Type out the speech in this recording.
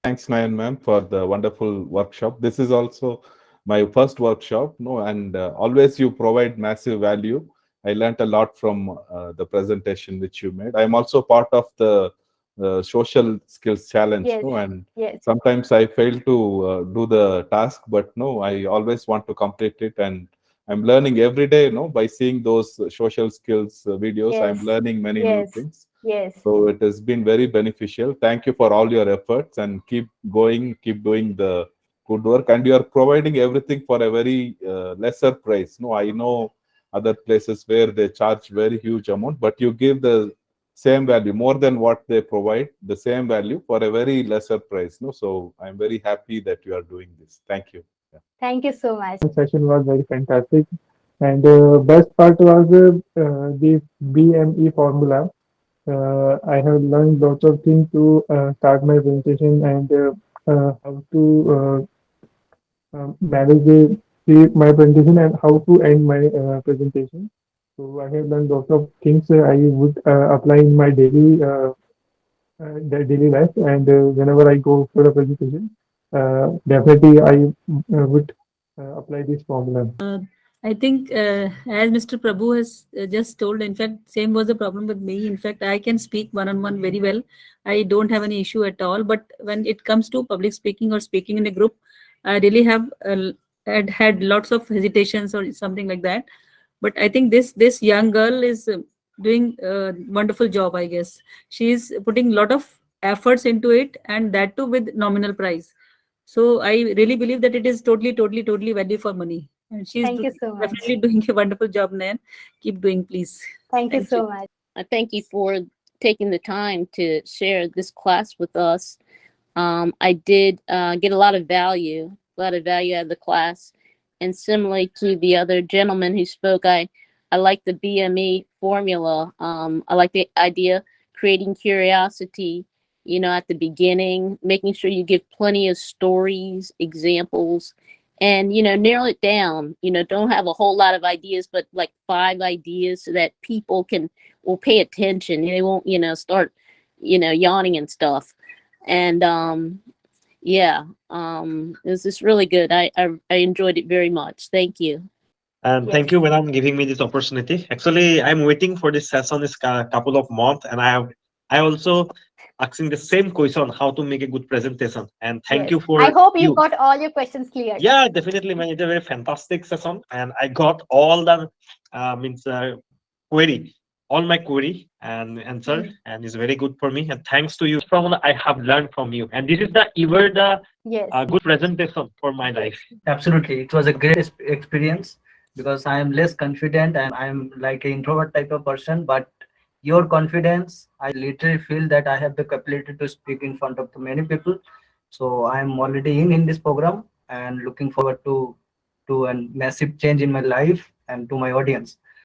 Thanks, Nayan ma'am, for the wonderful workshop. This is also my first workshop, no, and always you provide massive value. I learned a lot from the presentation which you made. I'm also part of the social skills challenge, Yes, no, and yes, sometimes I fail to do the task, but no, I always want to complete it, and I'm learning every day, no, by seeing those social skills videos. I'm yes, learning many new yes, things. yes. So it has been very beneficial. Thank you for all your efforts and keep going, keep doing the good work. And you are providing everything for a very lesser price. No, I know other places where they charge very huge amount, but you give the same value, more than what they provide, the same value for a very lesser price. No, so I'm very happy that you are doing this. Thank you. Yeah. Thank you so much. Session was very fantastic. And best part was the BME formula. I have learned lots of things to start my presentation and how to manage my presentation and how to end my presentation. So I have learned lots of things I would apply in my daily life, and whenever I go for a presentation, definitely I would apply this formula. I think, as Mr. Prabhu has just told, in fact, same was the problem with me. In fact, I can speak one on one very well. I don't have any issue at all. But when it comes to public speaking or speaking in a group, I really have had lots of hesitations or something like that. But I think this young girl is doing a wonderful job. I guess she's putting a lot of efforts into it, and that too with nominal price. So I really believe that it is totally value for money, and Thank you so much. definitely doing a wonderful job, Nan. Keep doing, please. Thank you Thank you. so much. I thank you for taking the time to share this class with us. I did get a lot of value out of the class. And similarly to the other gentleman who spoke, I like the BME formula. I like the idea creating curiosity, at the beginning, making sure you give plenty of stories, examples, and, narrow it down. Don't have a whole lot of ideas, but like 5 ideas so that people will pay attention. They won't, start, yawning and stuff. And yeah, this is really good. I enjoyed it very much. Thank you. And Yes. thank you, madam, giving me this opportunity. Actually, I'm waiting for this session this couple of months, and I also asking the same question how to make a good presentation. And thank Yes. you I for hope you you. got all your questions cleared. Yeah, definitely, man. It's a very fantastic session, and I got all the means query, all my query and answer, Mm. and it's very good for me. And thanks to you, from I have learned from you, and this is the ever the Yes. good presentation for my life. Absolutely. It was a great experience because I am less confident and I'm like an introvert type of person. But your confidence, I literally feel that I have the capability to speak in front of many people. So I am already in this program and looking forward to a massive change in my life and to my audience.